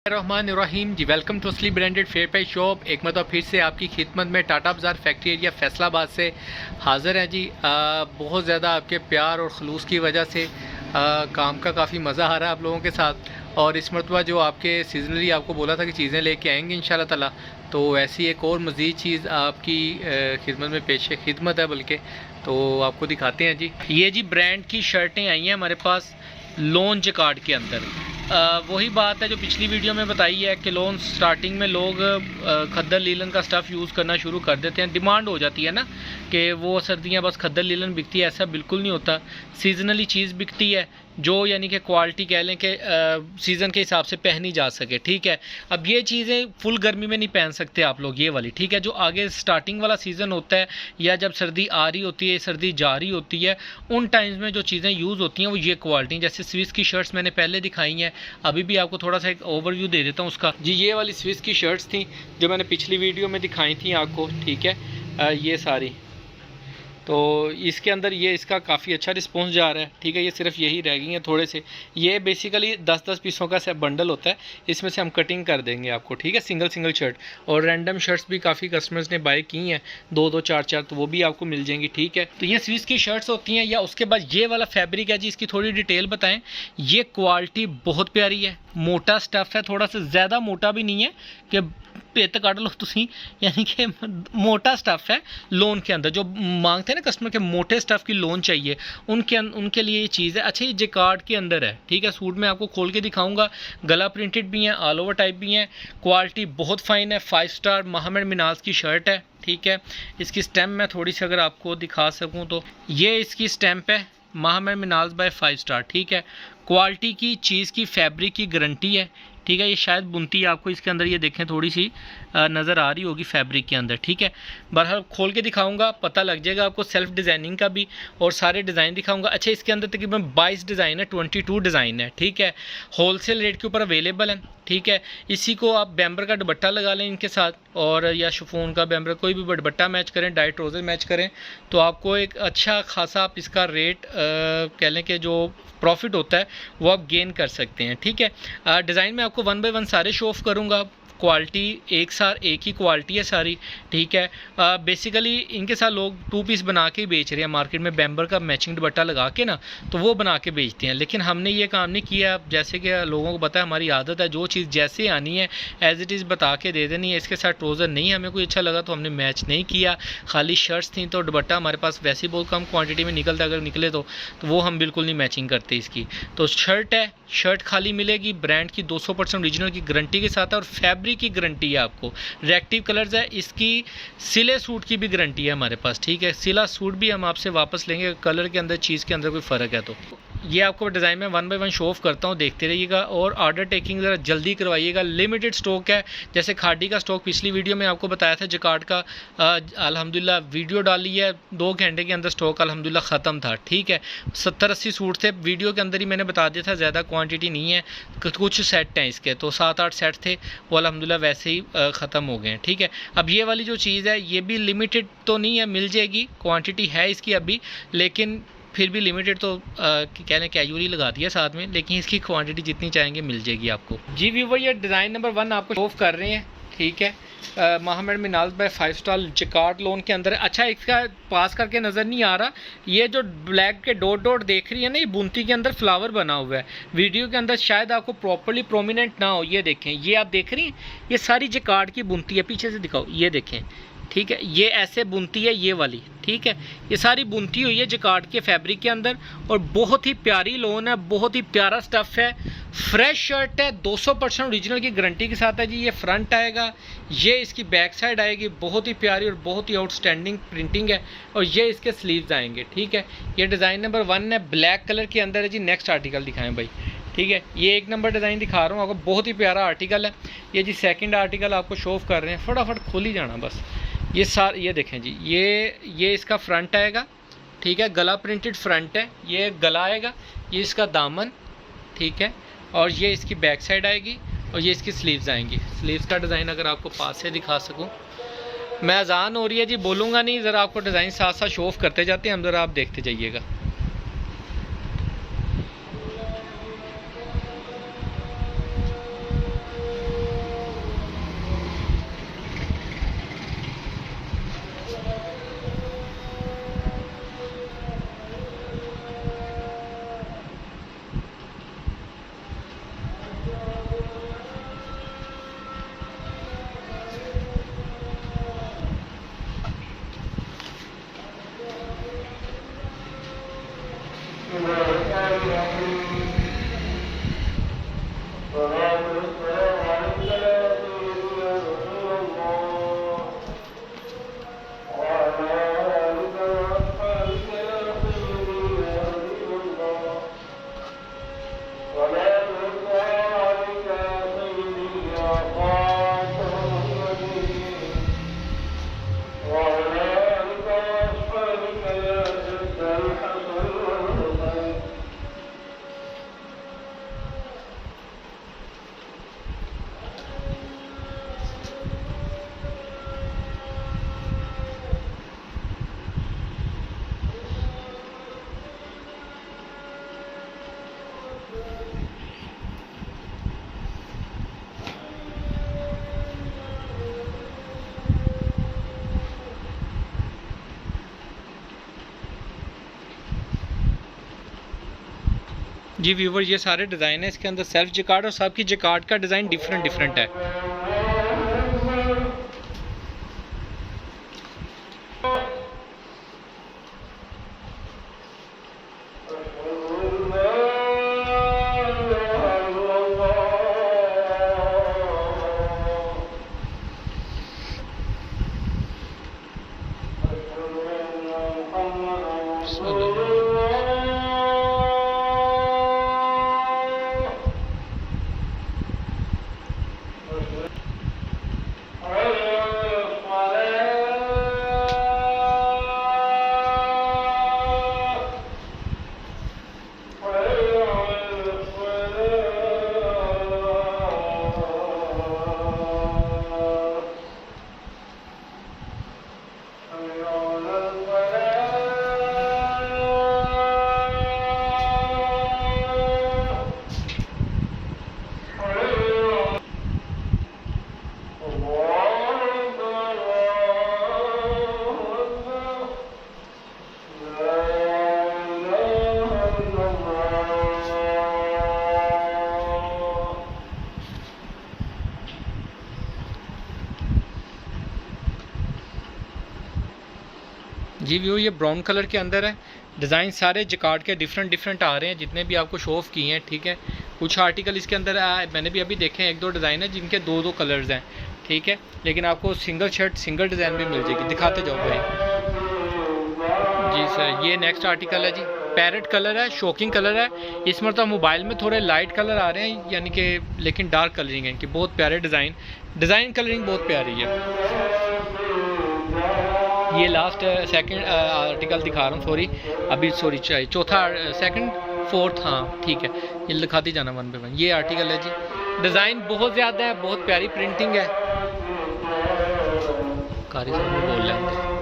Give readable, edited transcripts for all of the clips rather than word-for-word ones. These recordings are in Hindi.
रहमान जी, वेलकम टू असली ब्रांडेड फेयर प्राइस शॉप। एक मतलब फिर से आपकी खिदमत में टाटा बाजार फैक्ट्री एरिया फैसलाबाद से हाज़िर है जी। बहुत ज़्यादा आपके प्यार और खलूस की वजह से काम का काफ़ी मज़ा आ रहा है आप लोगों के साथ। और इस मरतबा जो आपके सीजनली आपको बोला था कि चीज़ें लेके आएंगे इंशाल्लाह ताला, तो ऐसी एक और मज़ीद चीज़ आपकी खिदमत में पेश खिदमत है, बल्कि तो आपको दिखाते हैं जी। ये जी ब्रांड की शर्टें आई हैं हमारे पास लोन जेकार्ड के अंदर। वही बात है जो पिछली वीडियो में बताई है कि लोन स्टार्टिंग में लोग खद्दर लीलन का स्टफ़ यूज़ करना शुरू कर देते हैं। डिमांड हो जाती है ना कि वो सर्दियाँ बस खद्दर लीलन बिकती है, ऐसा बिल्कुल नहीं होता। सीजनली चीज़ बिकती है जो यानी कि क्वालिटी कह लें कि सीज़न के हिसाब से पहनी जा सके, ठीक है। अब ये चीज़ें फुल गर्मी में नहीं पहन सकते आप लोग, ये वाली, ठीक है। जो आगे स्टार्टिंग वाला सीज़न होता है या जब सर्दी आ रही होती है, सर्दी जा रही होती है, उन टाइम्स में जो चीज़ें यूज़ होती हैं वो ये क्वालिटी, जैसे स्विस की शर्ट्स मैंने पहले दिखाई हैं। अभी भी आपको थोड़ा सा एक ओवरव्यू दे देता हूँ उसका जी। ये वाली स्विस की शर्ट्स थी जो मैंने पिछली वीडियो में दिखाई थी आपको, ठीक है। ये सारी तो इसके अंदर ये इसका काफ़ी अच्छा रिस्पॉन्स जा रहा है, ठीक है। ये सिर्फ यही रह गई हैं थोड़े से। ये बेसिकली 10-10 पीसों का बंडल होता है, इसमें से हम कटिंग कर देंगे आपको, ठीक है। सिंगल शर्ट और रैंडम शर्ट्स भी काफ़ी कस्टमर्स ने बाय की हैं, 2-2 4-4, तो वो भी आपको मिल जाएंगी, ठीक है। तो ये स्विस की शर्ट्स होती हैं। या उसके बाद ये वाला फैब्रिक है जी, इसकी थोड़ी डिटेल बताएं। ये क्वालिटी बहुत प्यारी है, मोटा स्टफ़ है, थोड़ा सा ज़्यादा मोटा भी नहीं है कि पेट काट लो तुसी, यानी कि मोटा स्टफ़ है। लोन के अंदर जो मांगते हैं ना कस्टमर के मोटे स्टफ़ की लोन चाहिए, उनके लिए ये चीज़ है। अच्छा, ये जेकार्ड के अंदर है, ठीक है। सूट में आपको खोल के दिखाऊंगा, गला प्रिंटेड भी है, ऑल ओवर टाइप भी है, क्वालिटी बहुत फ़ाइन है। 5 स्टार महम मिनाल की शर्ट है, ठीक है। इसकी स्टैम्प मैं थोड़ी सी अगर आपको दिखा सकूँ तो ये इसकी स्टैम्प है, महम मिनाल बाय 5 स्टार, ठीक है। क्वालिटी की चीज़ की फैब्रिक की गारंटी है, ठीक है। ये शायद बुनती आपको इसके अंदर ये देखें थोड़ी सी नज़र आ रही होगी फैब्रिक के अंदर, ठीक है। बहरहाल खोल के दिखाऊंगा, पता लग जाएगा आपको। सेल्फ डिज़ाइनिंग का भी और सारे डिज़ाइन दिखाऊंगा। अच्छा, इसके अंदर तकरीबन 22 डिज़ाइन है, 22 डिज़ाइन है, ठीक है। होलसेल रेट के ऊपर अवेलेबल है, ठीक है। इसी को आप बैम्बर का दुपट्टा लगा लें इनके साथ, और या शिफॉन का बैम्बर, कोई भी दुपट्टा मैच करें, डाई ट्राउज़र मैच करें, तो आपको एक अच्छा खासा आप इसका रेट कह लें कि जो प्रॉफिट होता है वो आप गेन कर सकते हैं, ठीक है। डिज़ाइन में आपको 1 बाय 1 सारे शो ऑफ करूँगा। क्वालिटी एक ही क्वालिटी है सारी, ठीक है। बेसिकली इनके साथ लोग 2 पीस बना के बेच रहे हैं मार्केट में, बैम्बर का मैचिंग दुपट्टा लगा के ना, तो वो बना के बेचते हैं। लेकिन हमने ये काम नहीं किया। जैसे कि लोगों को पता है, हमारी आदत है जो चीज़ जैसे आनी है एज इट इज़ बता के दे देनी है। इसके साथ ट्राउज़र नहीं हमें कोई अच्छा लगा तो हमने मैच नहीं किया, खाली शर्ट्स थी तो दुपट्टा हमारे पास वैसे ही बहुत कम क्वान्टिटी में निकलता, अगर निकले तो वो हम बिल्कुल नहीं मैचिंग करते इसकी। तो शर्ट है, शर्ट खाली मिलेगी, ब्रांड की 200% ओरिजिनल की गारंटी के साथ है, और फैब्रिक की गारंटी है आपको। रिएक्टिव कलर्स है, इसकी सिले सूट की भी गारंटी है हमारे पास, ठीक है। सिला सूट भी हम आपसे वापस लेंगे कलर के अंदर, चीज़ के अंदर कोई फ़र्क है तो। ये आपको डिज़ाइन में 1 बाय 1 शो ऑफ करता हूँ, देखते रहिएगा। और ऑर्डर टेकिंग ज़रा जल्दी करवाइएगा, लिमिटेड स्टॉक है। जैसे खाड़ी का स्टॉक पिछली वीडियो में आपको बताया था, जेकार्ड का अल्हम्दुलिल्लाह वीडियो डाली है, 2 घंटे के अंदर स्टॉक अल्हम्दुलिल्लाह ख़त्म था, ठीक है। 70-80 सूट थे, वीडियो के अंदर ही मैंने बता दिया था, ज़्यादा क्वान्टिटी नहीं है, कुछ सेट हैं इसके, तो 7-8 सेट थे, वो अल्हम्दुलिल्लाह वैसे ही ख़त्म हो गए हैं, ठीक है। अब ये वाली जो चीज़ है ये भी लिमिटेड तो नहीं है, मिल जाएगी, क्वान्टिटी है इसकी अभी, लेकिन फिर भी लिमिटेड तो कह लें कैजुअली लगा दिया साथ में, लेकिन इसकी क्वांटिटी जितनी चाहेंगे मिल जाएगी आपको जी। व्यूवर, ये डिज़ाइन नंबर 1 आपको शो ऑफ कर रहे हैं, ठीक है। महम मिनाल बाय 5 स्टार जेकार्ड लोन के अंदर। अच्छा, इसका पास करके नज़र नहीं आ रहा, ये जो ब्लैक के डॉट देख रही है ना, ये बुनती के अंदर फ्लावर बना हुआ है। वीडियो के अंदर शायद आपको प्रॉपर्ली प्रोमिनेंट ना हो, ये देखें, ये आप देख रही हैं, ये सारी जेकार्ड की बुनती है। पीछे से दिखाओ, ये देखें, ठीक है। ये ऐसे बुनती है ये वाली, ठीक है। ये सारी बुनती हुई है जेकार्ड के फैब्रिक के अंदर, और बहुत ही प्यारी लोन है, बहुत ही प्यारा स्टफ़ है, फ्रेश शर्ट है, 200% ओरिजिनल की गारंटी के साथ है जी। ये फ्रंट आएगा, ये इसकी बैक साइड आएगी, बहुत ही प्यारी और बहुत ही आउटस्टैंडिंग प्रिंटिंग है, और ये इसके स्लीव्स आएंगे, ठीक है। ये डिज़ाइन नंबर 1 है, ब्लैक कलर के अंदर है जी। नेक्स्ट आर्टिकल दिखाएं भाई, ठीक है। ये 1 नंबर डिज़ाइन दिखा रहा हूँ आपको, बहुत ही प्यारा आर्टिकल है ये जी। सेकंड आर्टिकल आपको शो ऑफ कर रहे हैं, फटाफट खोल ही जाना बस। ये देखें जी, ये इसका फ्रंट आएगा, ठीक है। गला प्रिंटेड फ्रंट है, ये गला आएगा, ये इसका दामन, ठीक है। और ये इसकी बैक साइड आएगी, और ये इसकी स्लीव्स आएंगी। स्लीव्स का डिज़ाइन अगर आपको पास से दिखा सकूं, मैं अजान हो रही है जी, बोलूँगा नहीं, ज़रा आपको डिज़ाइन साथ साथ शो ऑफ करते जाते हैं हम, ज़रा आप देखते जाइएगा। जी व्यूवर, ये सारे डिज़ाइन है इसके अंदर सेल्फ जेकार्ड, और सबकी जेकार्ड का डिज़ाइन डिफरेंट है। जी व्यू, ये ब्राउन कलर के अंदर है। डिज़ाइन सारे जेकार्ड के डिफरेंट आ रहे हैं, जितने भी आपको शो ऑफ किए हैं, ठीक है। कुछ आर्टिकल इसके अंदर मैंने भी अभी देखे हैं, 1-2 डिज़ाइन है जिनके 2-2 कलर्स हैं, ठीक है। लेकिन आपको सिंगल शर्ट सिंगल डिज़ाइन भी मिल जाएगी। दिखाते जाओ भाई। जी सर, ये नेक्स्ट आर्टिकल है जी, पैरेट कलर है, शॉकिंग कलर है। इसमें तो मोबाइल में थोड़े लाइट कलर आ रहे हैं, यानी कि लेकिन डार्क कलरिंग है इनकी। बहुत प्यारे डिज़ाइन कलरिंग बहुत प्यारी है। ये लास्ट सेकंड आर्टिकल दिखा रहा हूँ, सॉरी चौथा सेकंड फोर्थ, हाँ ठीक है, ये दिखाती जाना 1 by 1। ये आर्टिकल है जी, डिज़ाइन बहुत ज़्यादा है, बहुत प्यारी प्रिंटिंग है। कारी साहब बोल रहे हैं।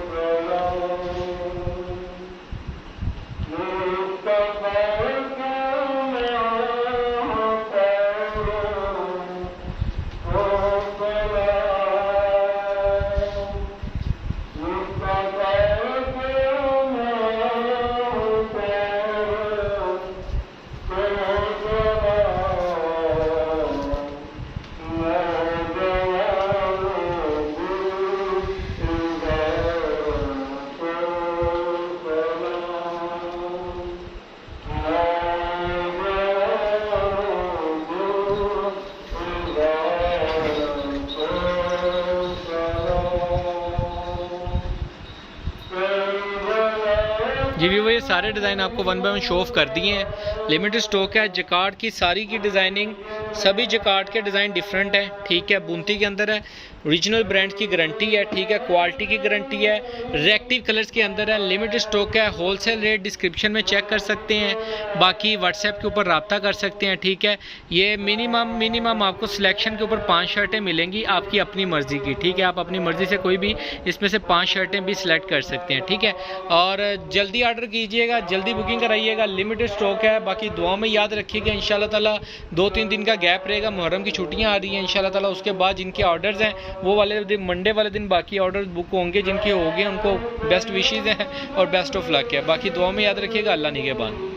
जी भी वो ये सारे डिज़ाइन आपको 1 by 1 शो ऑफ कर दिए हैं। लिमिटेड स्टॉक है। जेकार्ड की सारी की डिज़ाइनिंग, सभी जेकार्ड के डिज़ाइन डिफरेंट है, ठीक है। बूंती के अंदर है, ओरिजिनल ब्रांड की गारंटी है, ठीक है। क्वालिटी की गारंटी है, रिएक्टिव कलर्स के अंदर है, लिमिटेड स्टॉक है। होलसेल रेट डिस्क्रिप्शन में चेक कर सकते हैं, बाकी व्हाट्सएप के ऊपर रब्ता कर सकते हैं, ठीक है। ये मिनिमम आपको सिलेक्शन के ऊपर 5 शर्टें मिलेंगी, आपकी अपनी मर्ज़ी की, ठीक है। आप अपनी मर्ज़ी से कोई भी इसमें से 5 शर्टें भी सिलेक्ट कर सकते हैं, ठीक है। और जल्दी ऑर्डर कीजिएगा, जल्दी बुकिंग कराइएगा, लिमिटेड स्टॉक है। बाकी दुआ में याद रखिएगा, इंशाल्लाह ताला 2-3 दिन का गैप रहेगा, मुहर्रम की छुट्टियां आ रही हैं इंशाल्लाह ताला। उसके बाद जिनके ऑर्डर्स हैं वो वाले दिन, मंडे वाले दिन बाकी ऑर्डर्स बुक होंगे। जिनके हो गए उनको बेस्ट विशेज़ हैं और बेस्ट ऑफ लक है। बाकी दुआ में याद रखिएगा। अल्लाह निगहबान।